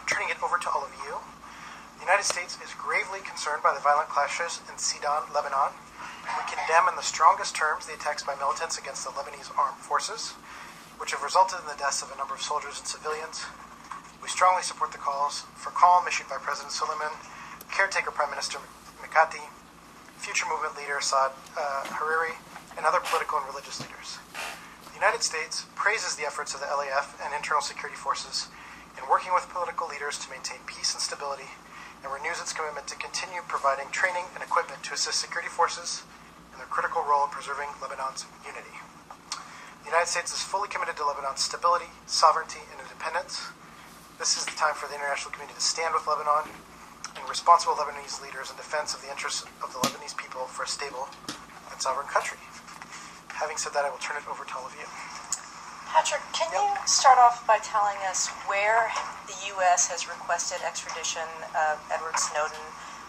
turning it over to all of you. The United States is gravely concerned by the violent clashes in Sidon, Lebanon. We condemn in the strongest terms the attacks by militants against the Lebanese armed forces, which have resulted in the deaths of a number of soldiers and civilians. We strongly support the calls for calm issued by President Suleiman, caretaker Prime Minister Mikati, future movement leader Saad Hariri, and other political and religious leaders. The United States praises the efforts of the LAF and internal security forces in working with political leaders to maintain peace and stability, and renews its commitment to continue providing training and equipment to assist security forces in their critical role in preserving Lebanon's unity. The United States is fully committed to Lebanon's stability, sovereignty, and independence. This is the time for the international community to stand with Lebanon and responsible Lebanese leaders in defense of the interests of the Lebanese people for a stable and sovereign country. Having said that, I will turn it over to all of you. Patrick, can you start off by telling us where the U.S. has requested extradition of Edward Snowden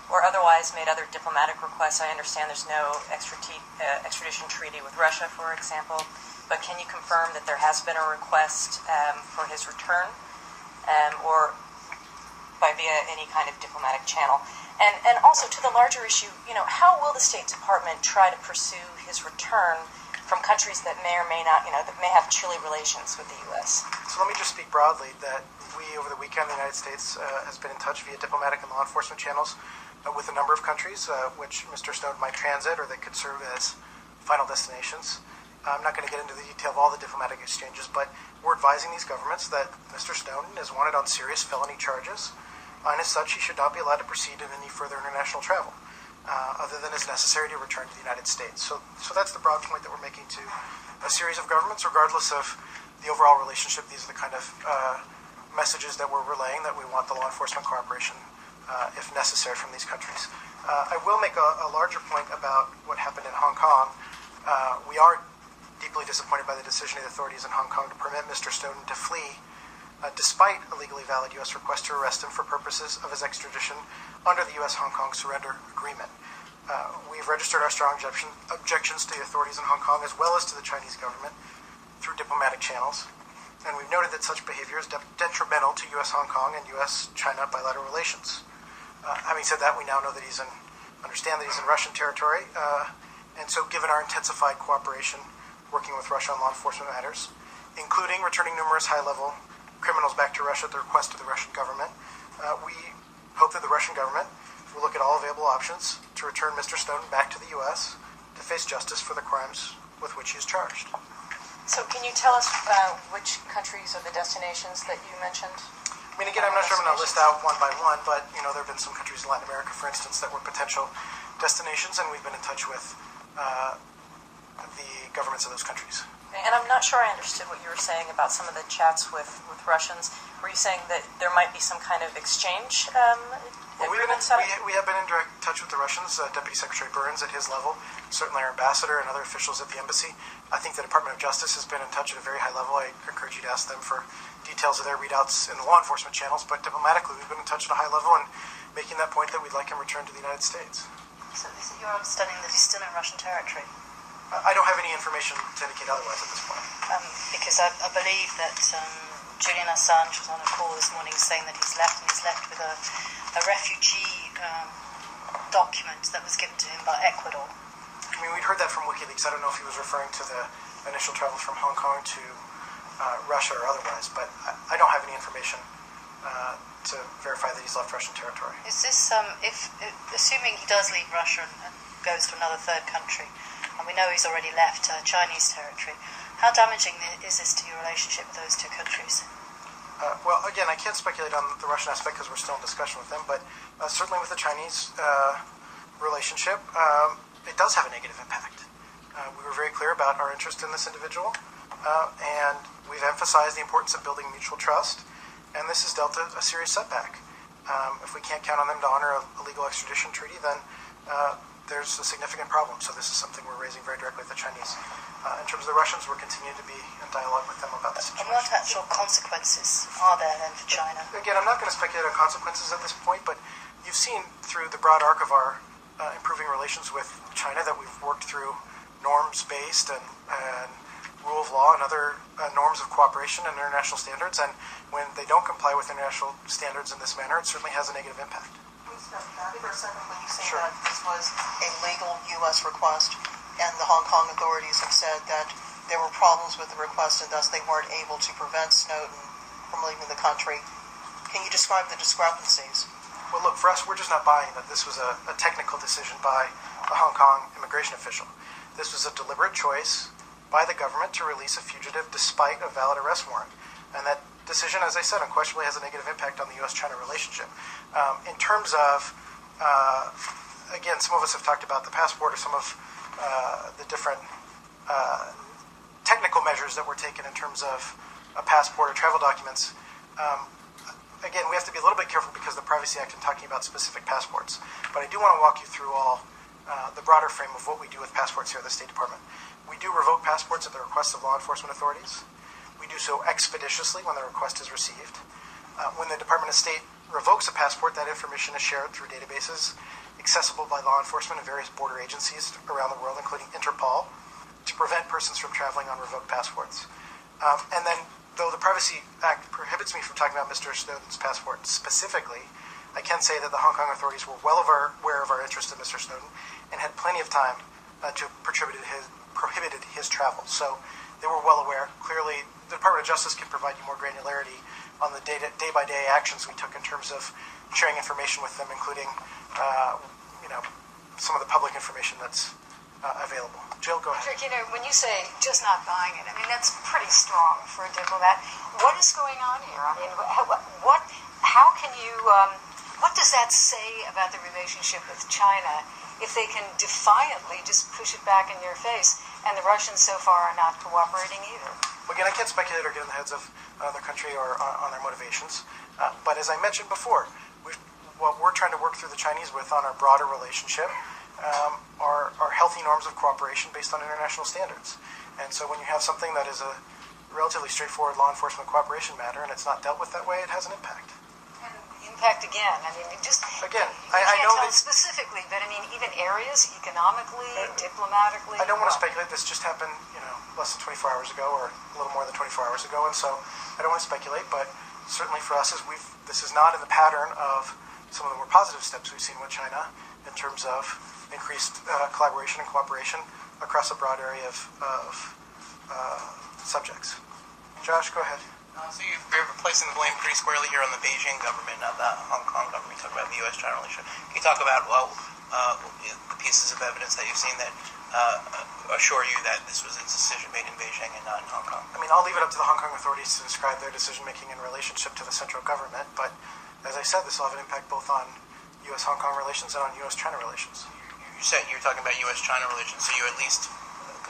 or otherwise made other diplomatic requests? I understand there's no extradition treaty with Russia, for example, but can you confirm that there has been a request for his return or by via any kind of diplomatic channel? And also to the larger issue, how will the State Department try to pursue his return from countries that may or may not, that may have chilly relations with the U.S.? So let me just speak broadly that we, over the weekend, the United States has been in touch via diplomatic and law enforcement channels with a number of countries which Mr. Snowden might transit or that could serve as final destinations. I'm not going to get into the detail of all the diplomatic exchanges, but we're advising these governments that Mr. Snowden is wanted on serious felony charges, and as such, he should not be allowed to proceed in any further international travel, other than is necessary to return to the United States. So that's the broad point that we're making to a series of governments, regardless of the overall relationship. These are the kind of messages that we're relaying, that we want the law enforcement cooperation, if necessary, from these countries. I will make a larger point about what happened in Hong Kong. We are deeply disappointed by the decision of the authorities in Hong Kong to permit Mr. Snowden to flee, despite a legally valid U.S. request to arrest him for purposes of his extradition under the U.S.-Hong Kong Surrender Agreement. We've registered our strong objections to the authorities in Hong Kong as well as to the Chinese government through diplomatic channels, and we've noted that such behavior is detrimental to U.S.-Hong Kong and U.S.-China bilateral relations. Having said that, we now know that understand that he's in Russian territory, and so given our intensified cooperation working with Russia on law enforcement matters, including returning numerous high-level criminals back to Russia at the request of the Russian government, we hope that the Russian government will look at all available options to return Mr. Snowden back to the U.S. to face justice for the crimes with which he is charged. So can you tell us which countries are the destinations that you mentioned? I mean, again, I'm not sure I'm going to list out one by one, but, there have been some countries in Latin America, for instance, that were potential destinations, and we've been in touch with the governments of those countries. And I'm not sure I understood what you were saying about some of the chats with Russians. Were you saying that there might be some kind of exchange agreement set up? We have been in direct touch with the Russians, Deputy Secretary Burns at his level, certainly our ambassador and other officials at the embassy. I think the Department of Justice has been in touch at a very high level. I encourage you to ask them for details of their readouts in the law enforcement channels, but diplomatically we've been in touch at a high level and making that point that we'd like him returned to the United States. So is it your understanding that he's still in Russian territory? I don't have any information to indicate otherwise at this point. Because I believe that Julian Assange was on a call this morning saying that he's left with a refugee document that was given to him by Ecuador. I mean, we'd heard that from WikiLeaks. I don't know if he was referring to the initial travels from Hong Kong to Russia or otherwise, but I don't have any information to verify that he's left Russian territory. Is this, assuming he does leave Russia and goes to another third country, and we know he's already left Chinese territory, how damaging is this to your relationship with those two countries? Well, again, I can't speculate on the Russian aspect because we're still in discussion with them, but certainly with the Chinese relationship, it does have a negative impact. We were very clear about our interest in this individual, and we've emphasized the importance of building mutual trust, and this has dealt a serious setback. If we can't count on them to honor a legal extradition treaty, then there's a significant problem. So this is something we're raising very directly with the Chinese. In terms of the Russians, we're continuing to be in dialogue with them about the situation. And what actual consequences are there then for China? Again, I'm not going to speculate on consequences at this point, but you've seen through the broad arc of our improving relations with China that we've worked through norms-based and rule of law and other norms of cooperation and international standards, and when they don't comply with international standards in this manner, it certainly has a negative impact. Can we step back for a second when you say Sure. that this was a legal U.S. request, and the Hong Kong authorities have said that there were problems with the request and thus they weren't able to prevent Snowden from leaving the country. Can you describe the discrepancies? Well, look, for us, we're just not buying that this was a technical decision by a Hong Kong immigration official. This was a deliberate choice by the government to release a fugitive despite a valid arrest warrant. And that decision, as I said, unquestionably has a negative impact on the U.S.-China relationship. In terms of, again, some of us have talked about the passport or some of the different technical measures that were taken in terms of a passport or travel documents. Again, we have to be a little bit careful because of the Privacy Act and talking about specific passports. But I do want to walk you through all the broader frame of what we do with passports here at the State Department. We do revoke passports at the request of law enforcement authorities. We do so expeditiously when the request is received. When the Department of State revokes a passport, that information is shared through databases accessible by law enforcement and various border agencies around the world, including Interpol, to prevent persons from traveling on revoked passports. And then, though the Privacy Act prohibits me from talking about Mr. Snowden's passport specifically, I can say that the Hong Kong authorities were well aware of our interest in Mr. Snowden and had plenty of time to prohibited his travel. So they were well aware. Clearly, the Department of Justice can provide you more granularity on the day-by-day actions we took in terms of sharing information with them, including some of the public information that's available. Jill, go ahead. Patrick, when you say just not buying it, I mean, that's pretty strong for a diplomat. What is going on here? I mean, how can you, what does that say about the relationship with China if they can defiantly just push it back in your face and the Russians so far are not cooperating either? Well, again, I can't speculate or get in the heads of the country or on their motivations. But as I mentioned before, what we're trying to work through the Chinese with on our broader relationship are healthy norms of cooperation based on international standards. And so when you have something that is a relatively straightforward law enforcement cooperation matter and it's not dealt with that way, it has an impact. And impact again, I mean, just... Again, I know can't tell that specifically, but I mean, even areas, economically, diplomatically... I don't want to speculate. This just happened, less than 24 hours ago or a little more than 24 hours ago. And so I don't want to speculate, but certainly for us, this is not in the pattern of some of the more positive steps we've seen with China in terms of increased collaboration and cooperation across a broad area of subjects. Josh, go ahead. So you're placing the blame pretty squarely here on the Beijing government, not the Hong Kong government. You talk about the U.S.-China relationship. Can you talk about, the pieces of evidence that you've seen that assure you that this was a decision made in Beijing and not in Hong Kong? I mean, I'll leave it up to the Hong Kong authorities to describe their decision-making in relationship to the central government, but as I said, this will have an impact both on U.S.-Hong Kong relations and on U.S.-China relations. You said you're talking about U.S.-China relations, so you at least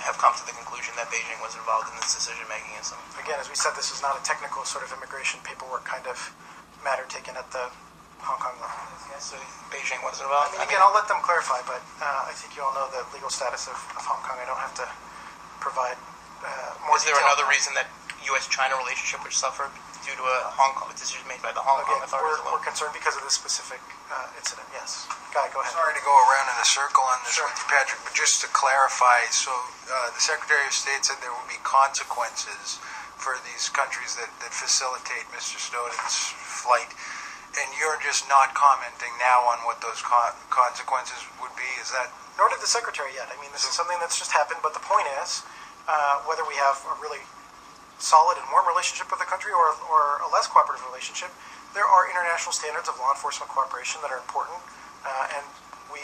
have come to the conclusion that Beijing was involved in this decision-making in some... Again, as we said, this is not a technical sort of immigration paperwork kind of matter taken at the Hong Kong level. Yes, so Beijing was involved? Again, I'll let them clarify, but I think you all know the legal status of Hong Kong. I don't have to provide more detail. Is there another reason that U.S.-China relationship which suffered due to a decision made by the Hong Kong authorities alone? We're concerned because of this specific incident, yes. Guy, go ahead. Sorry to go around in a circle on this with you, Patrick, but just to clarify, so the Secretary of State said there will be consequences for these countries that facilitate Mr. Snowden's flight, and you're just not commenting now on what those consequences would be, is that? Nor did the Secretary yet. I mean, this is something that's just happened, but the point is, whether we have a really solid and warm relationship with the country or a less cooperative relationship, there are international standards of law enforcement cooperation that are important, and we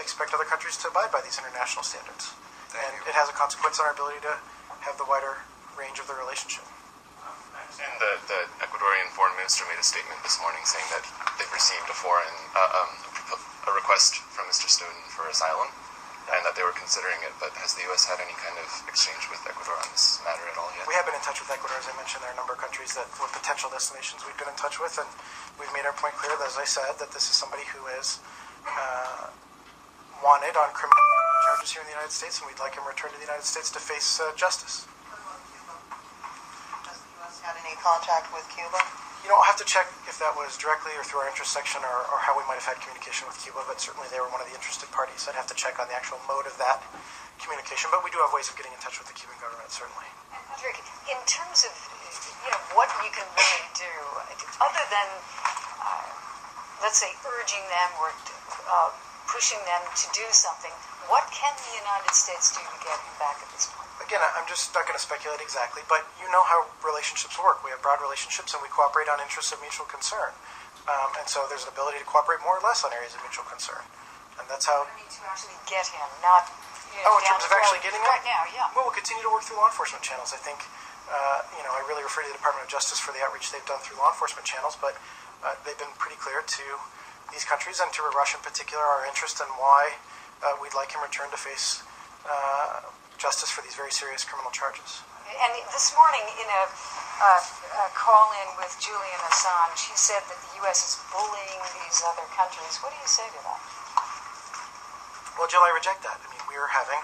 expect other countries to abide by these international standards. Thank you. It has a consequence on our ability to have the wider range of the relationship. I understand that the Ecuadorian foreign minister made a statement this morning saying that they've received a request from Mr. Snowden for asylum, and that they were considering it, but has the U.S. had any kind of exchange with Ecuador on this matter at all yet? We have been in touch with Ecuador, as I mentioned. There are a number of countries that were potential destinations we've been in touch with, and we've made our point clear, that, as I said, that this is somebody who is wanted on criminal charges here in the United States, and we'd like him returned to the United States to face justice. Has the U.S. had any contact with Cuba? I'll have to check if that was directly or through our interest section or how we might have had communication with Cuba, but certainly they were one of the interested parties. I'd have to check on the actual mode of that communication, but we do have ways of getting in touch with the Cuban government, certainly. Patrick, in terms of what you can really do, other than let's say urging them or pushing them to do something, what can the United States do to get him back at this point? Again, I'm just not going to speculate exactly, but you know how relationships work. We have broad relationships and we cooperate on interests of mutual concern. And so there's an ability to cooperate more or less on areas of mutual concern. And that's how... I mean, to actually get him, not... in terms of actually getting him? Right now, yeah. Well, we'll continue to work through law enforcement channels. I think, I really refer to the Department of Justice for the outreach they've done through law enforcement channels, but they've been pretty clear to these countries and to Russia in particular our interest in why we'd like him returned to face justice for these very serious criminal charges. And this morning, in a call-in with Julian Assange, he said that the U.S. is bullying these other countries. What do you say to that? Well, Jill, I reject that. I mean, we are having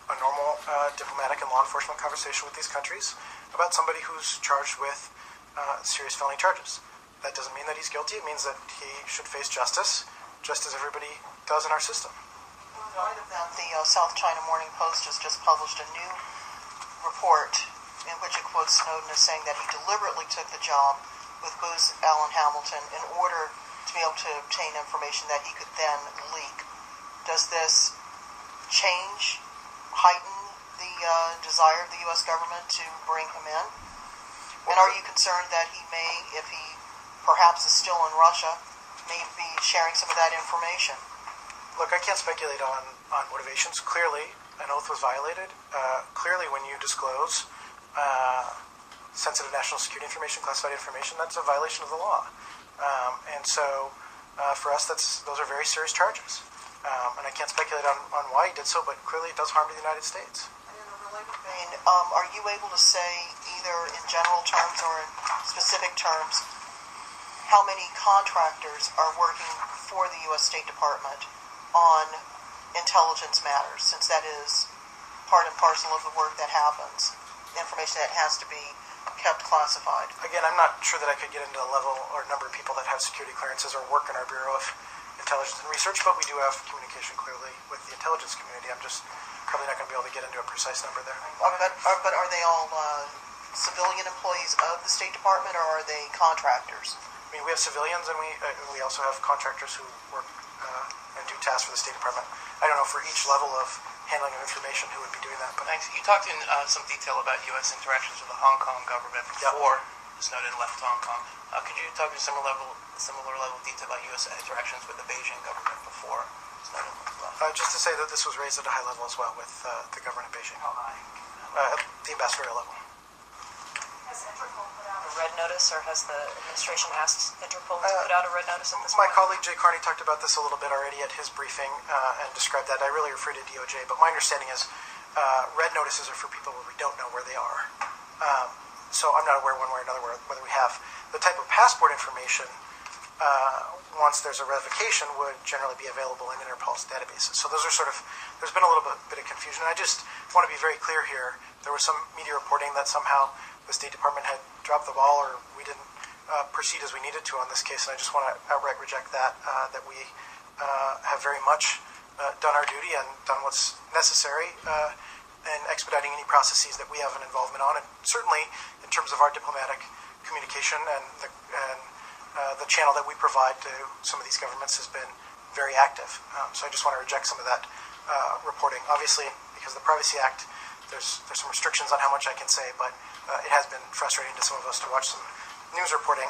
a normal diplomatic and law enforcement conversation with these countries about somebody who's charged with serious felony charges. That doesn't mean that he's guilty. It means that he should face justice, just as everybody does in our system. In light of that, the South China Morning Post has just published a new report in which it quotes Snowden as saying that he deliberately took the job with Booz Allen Hamilton in order to be able to obtain information that he could then leak. Does this change, heighten the desire of the U.S. government to bring him in? And are you concerned that he may, if he perhaps is still in Russia, may be sharing some of that information? Look, I can't speculate on motivations. Clearly, an oath was violated. Clearly, when you disclose sensitive national security information, classified information, that's a violation of the law. And so, for us, those are very serious charges. And I can't speculate on why he did so, but clearly it does harm to the United States. And in a related vein, are you able to say, either in general terms or in specific terms, how many contractors are working for the U.S. State Department on intelligence matters, since that is part and parcel of the work that happens, information that has to be kept classified? Again, I'm not sure that I could get into a level or number of people that have security clearances or work in our Bureau of Intelligence and Research, but we do have communication clearly with the intelligence community. I'm just probably not going to be able to get into a precise number there. But are they all civilian employees of the State Department, or are they contractors? I mean, we have civilians, and we also have contractors who work and do tasks for the State Department. I don't know for each level of handling of information who would be doing that. But Thanks. You talked in some detail about U.S. interactions with the Hong Kong government before Snowden left Hong Kong. Could you talk in similar level of detail about U.S. interactions with the Beijing government before Snowden left? Just to say that this was raised at a high level as well with the government of Beijing. How high? The ambassadorial level. Has Interpol put out a red notice, or has the administration asked Interpol to put out a red notice at this My point? colleague Jay Carney talked about this a little bit already at his briefing and described that. I really refer to DOJ, but my understanding is red notices are for people where we don't know where they are. So I'm not aware one way or another whether we have. The type of passport information, once there's a revocation, would generally be available in Interpol's databases. So those are there's been a little bit of confusion. I just want to be very clear here. There was some media reporting that somehow the State Department had dropped the ball, or we didn't proceed as we needed to on this case, and I just want to outright reject that, that we have very much done our duty and done what's necessary in expediting any processes that we have an involvement on, and certainly in terms of our diplomatic communication and the channel that we provide to some of these governments has been very active. So I just want to reject some of that reporting. Obviously, because of the Privacy Act, there's some restrictions on how much I can say, but it has been frustrating to some of us to watch some news reporting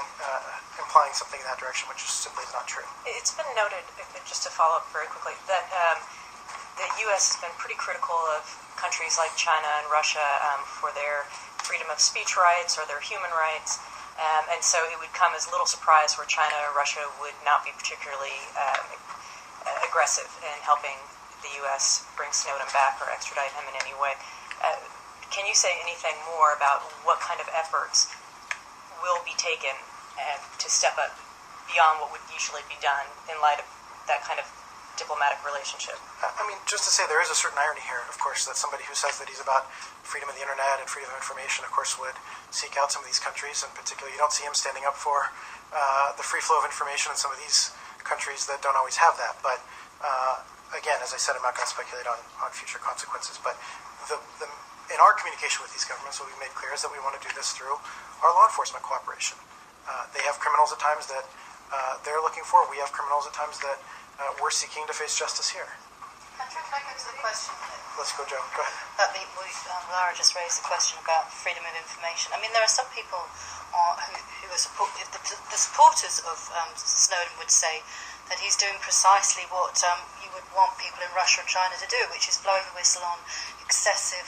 implying something in that direction, which just simply is not true. It's been noted, just to follow up very quickly, that the U.S. has been pretty critical of countries like China and Russia for their freedom of speech rights or their human rights, and so it would come as little surprise where China or Russia would not be particularly aggressive in helping the U.S. bring Snowden back or extradite him in any way. Can you say anything more about what kind of efforts will be taken to step up beyond what would usually be done in light of that kind of diplomatic relationship? I mean, just to say there is a certain irony here, of course, that somebody who says that he's about freedom of the internet and freedom of information, of course, would seek out some of these countries. In particular, you don't see him standing up for the free flow of information in some of these countries that don't always have that. But again, as I said, I'm not going to speculate on future consequences. But the in our communication with these governments, what we've made clear is that we want to do this through our law enforcement cooperation. They have criminals at times that they're looking for. We have criminals at times that we're seeking to face justice here. Patrick, if I go to the question. Let's go, Joe. Go ahead. Laura just raised the question about freedom of information. I mean, there are some people who are the supporters of Snowden would say that he's doing precisely what you would want people in Russia and China to do, which is blowing the whistle on excessive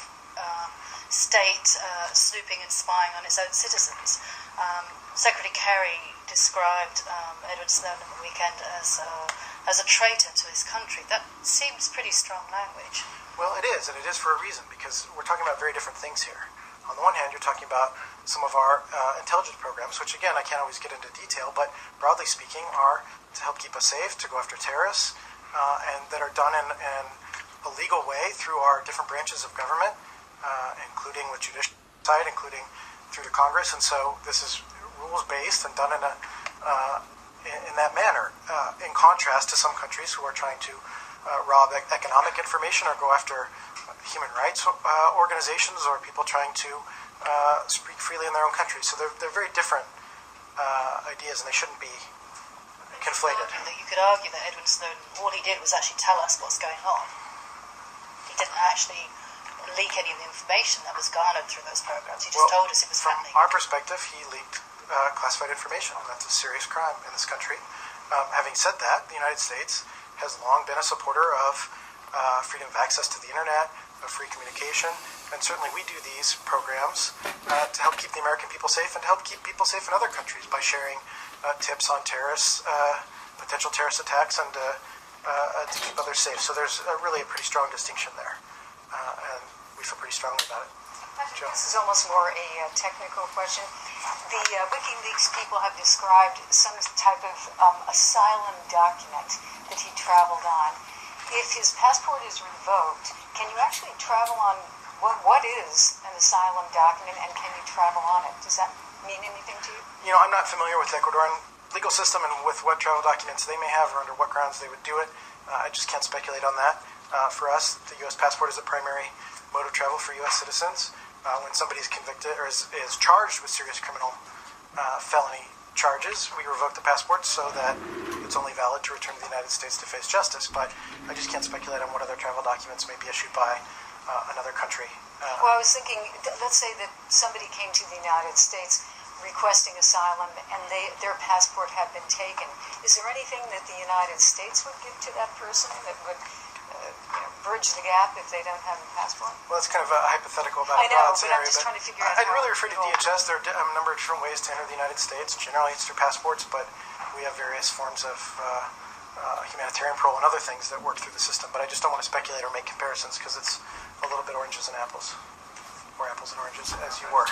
state snooping and spying on its own citizens. Secretary Kerry described Edward Snowden at the weekend as a traitor to his country. That seems pretty strong language. Well, it is, and it is for a reason, because we're talking about very different things here. On the one hand, you're talking about some of our intelligence programs, which, again, I can't always get into detail, but broadly speaking, are to help keep us safe, to go after terrorists, and that are done in a legal way through our different branches of government, including the judicial side, including through the Congress. And so this is rules-based and done in that manner, in contrast to some countries who are trying to rob economic information or go after human rights organizations or people trying to speak freely in their own country. So they're very different ideas, and they shouldn't be conflated. You could argue that Edward Snowden, all he did was actually tell us what's going on. He didn't actually leak any of the information that was garnered through those programs. He just told us it was happening. From our perspective, he leaked classified information, and that's a serious crime in this country. Having said that, the United States has long been a supporter of freedom of access to the internet, of free communication, and certainly we do these programs to help keep the American people safe and to help keep people safe in other countries by sharing tips on terrorists, potential terrorist attacks, and to keep others safe. So there's really a pretty strong distinction there, and we feel pretty strongly about it. Patrick, this is almost more a technical question. The WikiLeaks people have described some type of asylum document that he traveled on. If his passport is revoked, can you actually travel on what is an asylum document, and can you travel on it? Does that mean anything to you? You know, I'm not familiar with the Ecuadorian legal system and with what travel documents they may have or under what grounds they would do it. I just can't speculate on that. For us, the U.S. passport is a primary mode of travel for U.S. citizens. When somebody is convicted or is charged with serious criminal felony charges, we revoke the passport so that it's only valid to return to the United States to face justice. But I just can't speculate on what other travel documents may be issued by another country. Well, I was thinking, let's say that somebody came to the United States requesting asylum and their passport had been taken. Is there anything that the United States would give to that person that would bridge the gap if they don't have a passport? Well, it's kind of a hypothetical about I know, a broad but scenario. I'm just trying to figure out I'd how really refer to it all- DHS. There are a number of different ways to enter the United States. Generally, it's through passports, but we have various forms of humanitarian parole and other things that work through the system. But I just don't want to speculate or make comparisons because it's a little bit oranges and apples, or apples and oranges, as you were.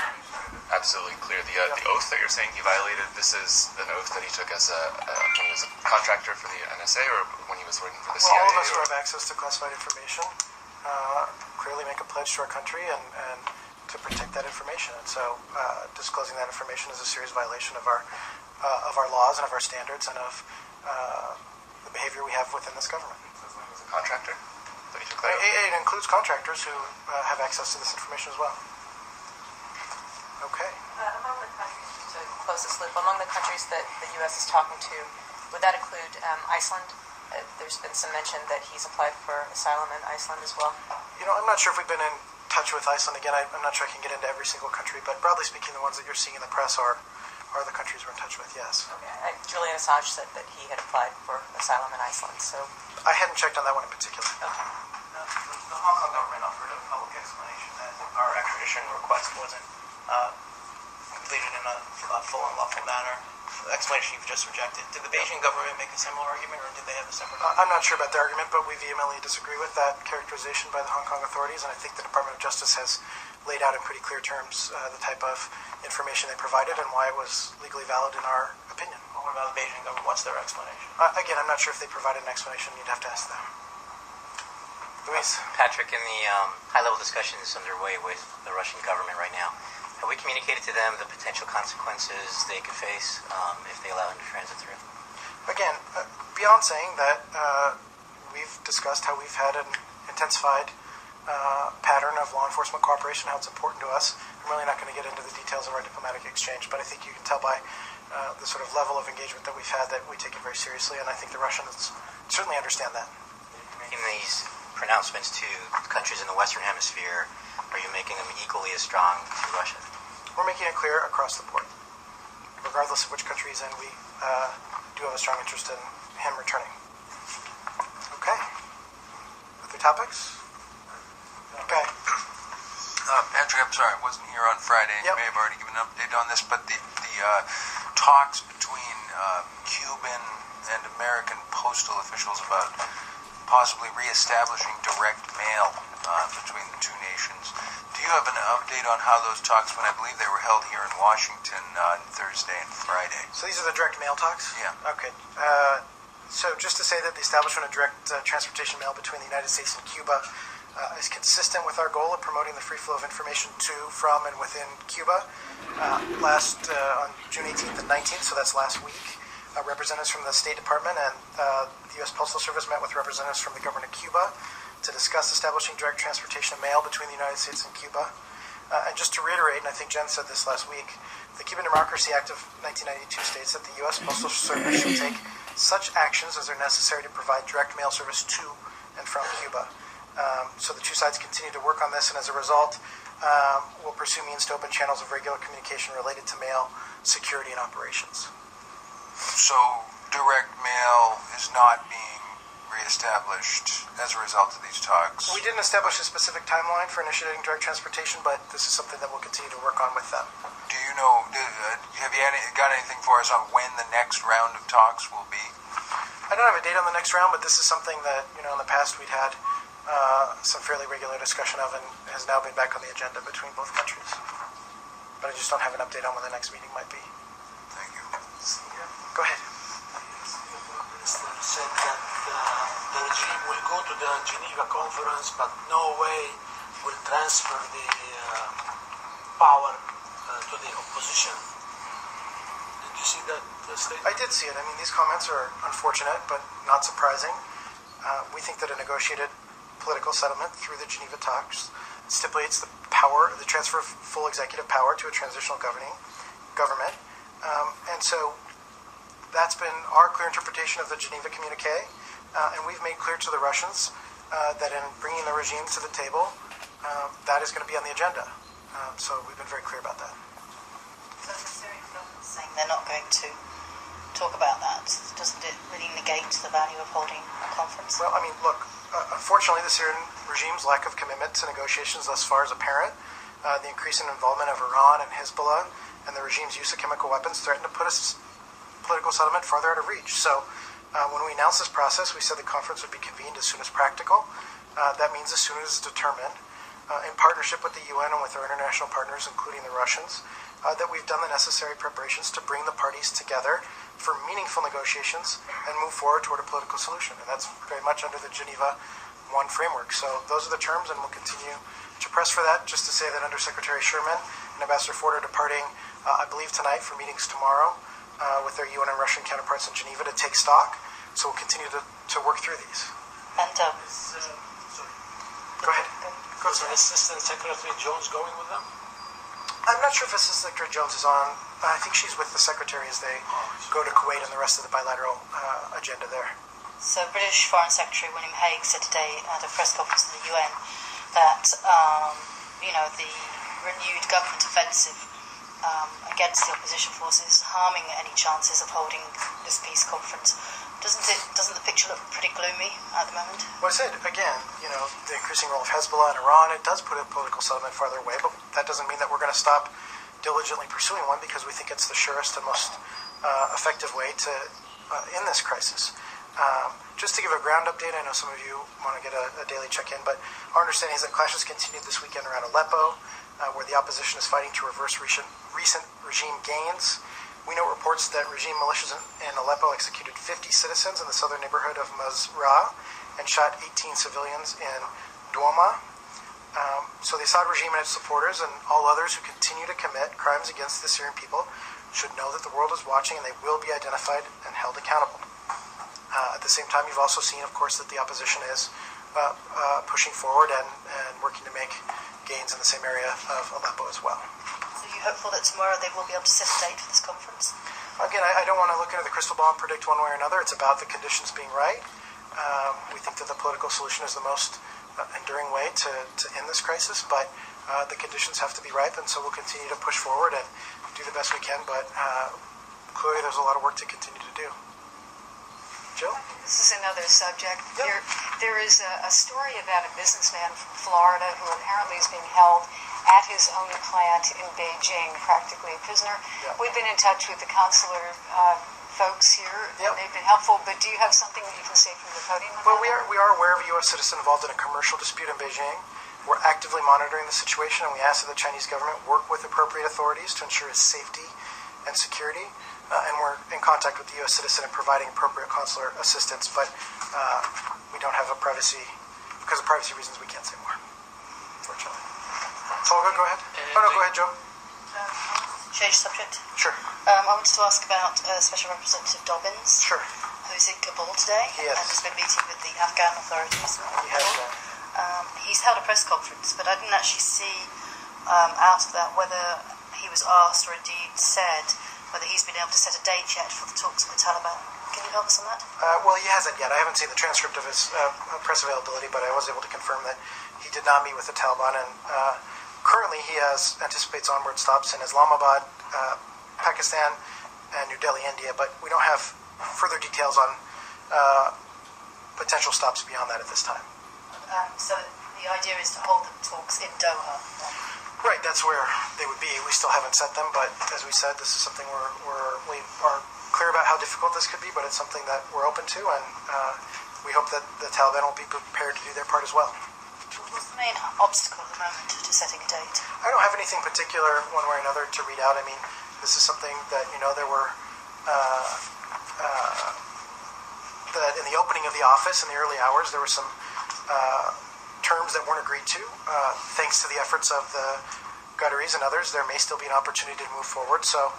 Absolutely clear. The oath that you're saying he violated, this is an oath that he took as when he was a contractor for the NSA or when he was working for the CIA? All of us who have access to classified information clearly make a pledge to our country and to protect that information. And so disclosing that information is a serious violation of our laws and of our standards and of the behavior we have within this government. As long as a contractor? That he took that oath? It includes contractors who have access to this information as well. Okay. Among the countries, to close this loop, among the countries that the U.S. is talking to, would that include Iceland? There's been some mention that he's applied for asylum in Iceland as well. You know, I'm not sure if we've been in touch with Iceland. Again, I'm not sure I can get into every single country, but broadly speaking, the ones that you're seeing in the press are the countries we're in touch with, yes. Okay. Julian Assange said that he had applied for asylum in Iceland, so... I hadn't checked on that one in particular. Okay. The Hong Kong government offered a public explanation that our extradition request wasn't completed in a full and lawful manner. The explanation you've just rejected. Did the Beijing government make a similar argument, or did they have a separate argument? I'm not sure about the argument, but we vehemently disagree with that characterization by the Hong Kong authorities, and I think the Department of Justice has laid out in pretty clear terms the type of information they provided and why it was legally valid in our opinion. What about the Beijing government? What's their explanation? Again, I'm not sure if they provided an explanation. You'd have to ask them. Luis? Patrick, in the high-level discussions underway with the Russian government right now, have we communicated to them the potential consequences they could face if they allow him to transit through? Again, beyond saying that we've discussed how we've had an intensified pattern of law enforcement cooperation, how it's important to us. I'm really not going to get into the details of our diplomatic exchange, but I think you can tell by the sort of level of engagement that we've had that we take it very seriously, and I think the Russians certainly understand that. Making these pronouncements to countries in the Western Hemisphere, are you making them equally as strong to Russia? We're making it clear across the board. Regardless of which country he's in, we do have a strong interest in him returning. Okay. Other topics? Okay. Patrick, I'm sorry, I wasn't here on Friday, and Yep. you may have already given an update on this, but the talks between Cuban and American postal officials about possibly reestablishing direct mail between the two nations. Do you have an update on how those talks went? I believe they were held here in Washington on Thursday and Friday. So these are the direct mail talks? Yeah. Okay. So just to say that the establishment of direct transportation mail between the United States and Cuba is consistent with our goal of promoting the free flow of information to, from, and within Cuba. On June 18th and 19th, so that's last week, representatives from the State Department and the U.S. Postal Service met with representatives from the government of Cuba to discuss establishing direct transportation of mail between the United States and Cuba. And just to reiterate, and I think Jen said this last week, the Cuban Democracy Act of 1992 states that the U.S. Postal Service should take such actions as are necessary to provide direct mail service to and from Cuba. So the two sides continue to work on this, and as a result, we'll pursue means to open channels of regular communication related to mail security and operations. So direct mail is not being reestablished as a result of these talks? We didn't establish a specific timeline for initiating direct transportation, but this is something that we'll continue to work on with them. Do you know, have you got anything for us on when the next round of talks will be? I don't have a date on the next round, but this is something that, in the past we'd had some fairly regular discussion of and has now been back on the agenda between both countries. But I just don't have an update on when the next meeting might be. Thank you. Go ahead. The minister said that the regime will go to the Geneva conference, but no way will transfer the power to the opposition. Did you see that statement? I did see it. I mean, these comments are unfortunate, but not surprising. We think that a negotiated political settlement through the Geneva talks stipulates the transfer of full executive power to a transitional government. And so that's been our clear interpretation of the Geneva communique, and we've made clear to the Russians that in bringing the regime to the table, that is going to be on the agenda. So we've been very cleer about that. So the Syrian government saying they're not going to talk about that, doesn't it really negate the value of holding a conference? Well, I mean, look, unfortunately, the Syrian regime's lack of commitment to negotiations thus far is apparent. The increasing involvement of Iran and Hezbollah and the regime's use of chemical weapons threaten to put a political settlement farther out of reach. So when we announced this process, we said the conference would be convened as soon as practical. That means as soon as determined, in partnership with the UN and with our international partners, including the Russians, that we've done the necessary preparations to bring the parties together for meaningful negotiations and move forward toward a political solution. And that's very much under the Geneva I framework. So those are the terms, and we'll continue to press for that. Just to say that Under Secretary Sherman and Ambassador Ford are departing, I believe, tonight for meetings tomorrow with their UN and Russian counterparts in Geneva to take stock. So we'll continue to work through these. And Go ahead. Is Assistant Secretary Jones going with them? I'm not sure if Assistant Secretary Jones is on. I think she's with the Secretary as they go to Kuwait and the rest of the bilateral agenda there. so British Foreign Secretary William Hague said today at a press conference in the UN that the renewed government offensive against the opposition forces harming any chances of holding this peace conference. Doesn't the picture look pretty gloomy at the moment? Well, I said, again, the increasing role of Hezbollah and Iran, it does put a political settlement farther away, but that doesn't mean that we're going to stop diligently pursuing one because we think it's the surest and most effective way to end this crisis. Just to give a ground update, I know some of you want to get a daily check-in, but our understanding is that clashes continued this weekend around Aleppo, where the opposition is fighting to reverse recent regime gains. We know reports that regime militias in Aleppo executed 50 citizens in the southern neighborhood of Mazraa and shot 18 civilians in Douma. So the Assad regime and its supporters and all others who continue to commit crimes against the Syrian people should know that the world is watching and they will be identified and held accountable. At the same time, you've also seen, of course, that the opposition is pushing forward and working to make gains in the same area of Aleppo as well. So you're hopeful that tomorrow they will be able to set a date for this conference? Again, I don't want to look into the crystal ball and predict one way or another. It's about the conditions being right. We think that the political solution is the most enduring way to end this crisis, but the conditions have to be ripe, and so we'll continue to push forward and do the best we can, but clearly there's a lot of work to continue to do. Jill? This is another subject. Yep. There is a story about a businessman from Florida who apparently is being held at his own plant in Beijing, practically a prisoner. Yep. We've been in touch with the consular folks here, Yep. and they've been helpful, but do you have something that you can say from the podium? Well, we are aware of a U.S. citizen involved in a commercial dispute in Beijing. We're actively monitoring the situation, and we ask that the Chinese government work with appropriate authorities to ensure his safety and security. And we're in contact with the U.S. citizen and providing appropriate consular assistance, but we don't have because of privacy reasons, we can't say more, unfortunately. Olga, go ahead. Oh, no, go ahead, Joe. Change subject. Sure. I wanted to ask about Special Representative Dobbins. Sure. Who's in Kabul today Yes. and has been meeting with the Afghan authorities. He has been. He's held a press conference, but I didn't actually see out of that whether he was asked or indeed said whether he's been able to set a date yet for the talks with the Taliban. Can you help us on that? Well, he hasn't yet. I haven't seen the transcript of his press availability, but I was able to confirm that he did not meet with the Taliban, and currently he anticipates onward stops in Islamabad, Pakistan, and New Delhi, India, but we don't have further details on potential stops beyond that at this time. So the idea is to hold the talks in Doha. Right, that's where they would be. We still haven't set them, but as we said, this is something we are clear about how difficult this could be, but it's something that we're open to, and we hope that the Taliban will be prepared to do their part as well. What's the main obstacle at the moment to setting a date? I don't have anything particular one way or another to read out. I mean, this is something that, there were, that in the opening of the office in the early hours, there were some terms that weren't agreed to. Thanks to the efforts of the Qataris and others, there may still be an opportunity to move forward. So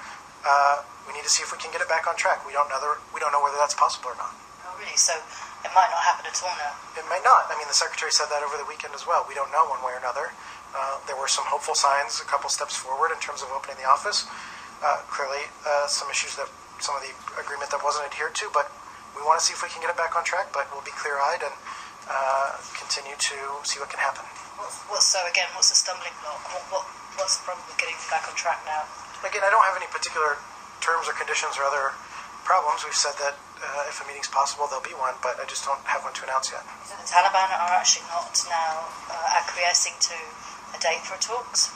we need to see if we can get it back on track. We don't know whether that's possible or not. Oh, really? So it might not happen at all now? It might not. I mean, the Secretary said that over the weekend as well. We don't know one way or another. There were some hopeful signs, a couple steps forward in terms of opening the office. Clearly, some issues that some of the agreement that wasn't adhered to, but we want to see if we can get it back on track, but we'll be clear-eyed and continue to see what can happen. What's the stumbling block? What's the problem with getting back on track now? Again, I don't have any particular terms or conditions or other problems. We've said that if a meeting's possible, there'll be one, but I just don't have one to announce yet. So the Taliban are actually not now acquiescing to a date for talks?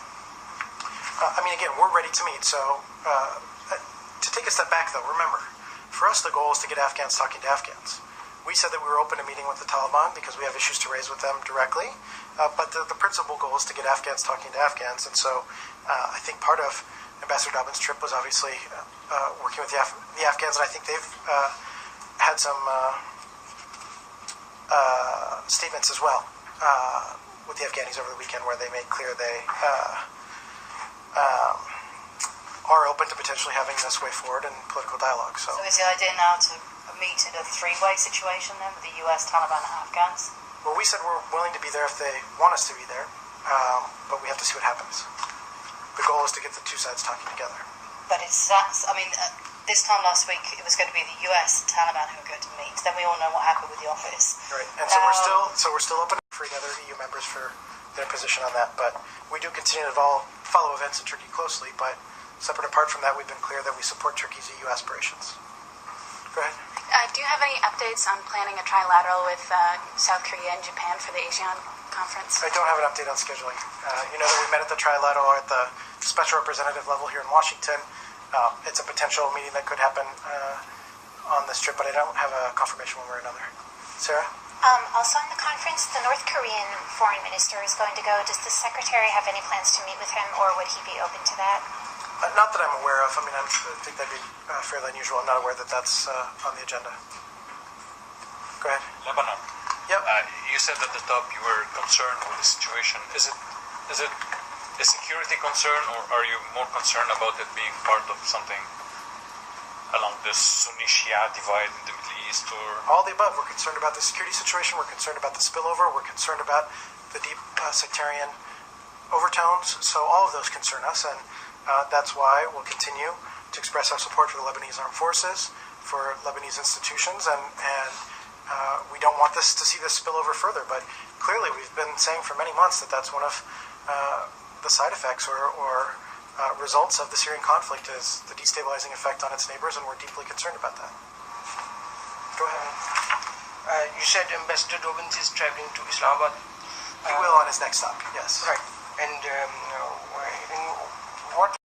Again, we're ready to meet. So to take a step back, though, remember, for us, the goal is to get Afghans talking to Afghans. We said that we were open to meeting with the Taliban because we have issues to raise with them directly, but the principal goal is to get Afghans talking to Afghans, and so I think part of Ambassador Dobbins' trip was obviously working with the Afghans, and I think they've had some statements as well with the Afghanis over the weekend where they made clear they are open to potentially having this way forward in political dialogue. So is the idea now to meet in a three-way situation then with the US, Taliban, and Afghans? Well, we said we're willing to be there if they want us to be there, but we have to see what happens. The goal is to get the two sides talking together. But this time last week it was going to be the US and Taliban who were going to meet. Then we all know what happened with the office. Right, and so we're still open for the other EU members for their position on that. But we do continue to follow events in Turkey closely. But separate apart from that, we've been clear that we support Turkey's EU aspirations. Go ahead. Do you have any updates on planning a trilateral with South Korea and Japan for the ASEAN conference? I don't have an update on scheduling. You know that we met at the trilateral at the special representative level here in Washington. It's a potential meeting that could happen on this trip, but I don't have a confirmation one way or another. Sarah? Also on the conference, the North Korean foreign minister is going to go. Does the secretary have any plans to meet with him, or would he be open to that? Not that I'm aware of. I think that'd be fairly unusual. I'm not aware that that's on the agenda. Go ahead. Lebanon. Yep. You said at the top you were concerned with the situation. Is it a security concern, or are you more concerned about it being part of something along the Sunni-Shia divide in the Middle East, or All the above. We're concerned about the security situation. We're concerned about the spillover. We're concerned about the deep sectarian overtones. So all of those concern us, and that's why we'll continue to express our support for the Lebanese armed forces, for Lebanese institutions, and we don't want to see this spill over further. But clearly, we've been saying for many months that that's one of the side effects or results of the Syrian conflict is the destabilizing effect on its neighbors, and we're deeply concerned about that. Go ahead. You said Ambassador Dobbins is traveling to Islamabad. He will on his next stop, yes. Right. And in what